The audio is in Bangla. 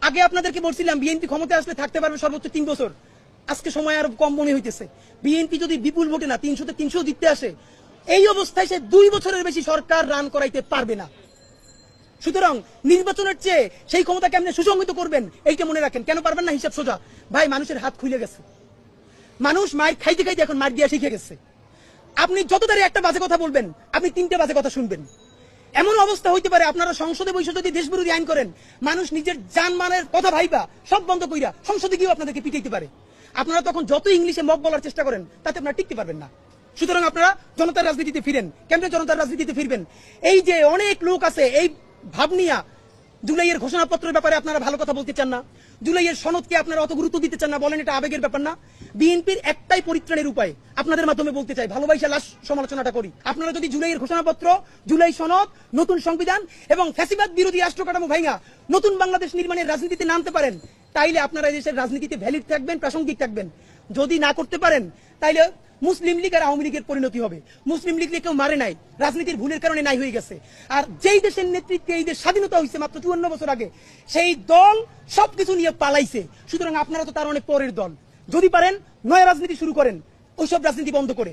আগে আপনাদেরকে বলছিলাম বিএনপি ক্ষমতায় আসলে থাকতে পারবে সর্বোচ্চ 3 বছর, আজকে সময় আরো কম মনে হইতেছে। বিএনপি যদি বিপুল ভোটে না 300-তে 300 জিততে আসে, এই অবস্থায় সে 2 বছরের বেশি সরকার রান করাইতে পারবে না। সুতরাং নির্বাচনের চেয়ে সেই ক্ষমতা কেমনে সুসংগঠিত করবেন এইটা মনে রাখেন। কেন পারবেন না? হিসাব সোজা ভাই, মানুষের হাত খুলে গেছে, মানুষ মায়ের খাইতে খাইতে এখন মার দিয়া শিখে গেছে। আপনি যত তারে একটা বাজে কথা বলবেন, আপনি 3টে বাজে কথা শুনবেন। এমন অবস্থা হইতে পারে আপনারা সংসদে বসে যদি দেশবিরোধী আইন করেন, মানুষ নিজের জানমালের কথা ভাইবা সব বন্ধ কইরা সংসদে গিয়েও আপনাদেরকে পিটাইতে পারে। আপনারা তখন যত ইংলিশে মক বলার চেষ্টা করেন, তাতে আপনারা টিকতে পারবেন না। সুতরাং আপনারা জনতার রাজনীতিতে ফিরেন। কেমনে জনতার রাজনীতিতে ফিরবেন? এই যে অনেক লোক আছে এই ভাব নিয়া জুলাইয়ের ঘোষণাপত্রের ব্যাপারে আপনারা ভালো কথা বলতে চান না, জুলাইয়ের সনদকে আপনারা অত গুরুত্ব দিতে চান না, বলেন এটা আবেগের ব্যাপার না। বিএনপির একটাই পরিত্রাণের উপায়, আপনাদের মাধ্যমে বলতে চাই, ভালোবাসা লাশ সমালোচনাটা করি। আপনারা যদি জুলাইয়ের ঘোষণাপত্র, জুলাই সনদ, নতুন সংবিধান এবং ফ্যাসিবাদ বিরোধী রাষ্ট্র কাঠামো ভাঙা নতুন বাংলাদেশ নির্মাণের রাজনীতিতে নামতে পারেন, তাইলে আপনারা দেশের রাজনীতিতে ভ্যালিড থাকবেন, প্রাসঙ্গিক থাকবেন। যদি না করতে পারেন, তাইলে মুসলিম লীগ আর আওয়ামী লীগের পরিণতি হবে। মুসলিম লীগ কেউ মারে নাই, রাজনীতির ভুলের কারণে নাই হয়ে গেছে। আর যেই দেশের নেতৃত্বে এই দেশ স্বাধীনতা হয়েছে মাত্র 54 বছর আগে, সেই দল সবকিছু নিয়ে পালাইছে। সুতরাং আপনারা তো তার অনেক পরের দল। যদি পারেন নয়া রাজনীতি শুরু করেন, ওইসব রাজনীতি বন্ধ করে।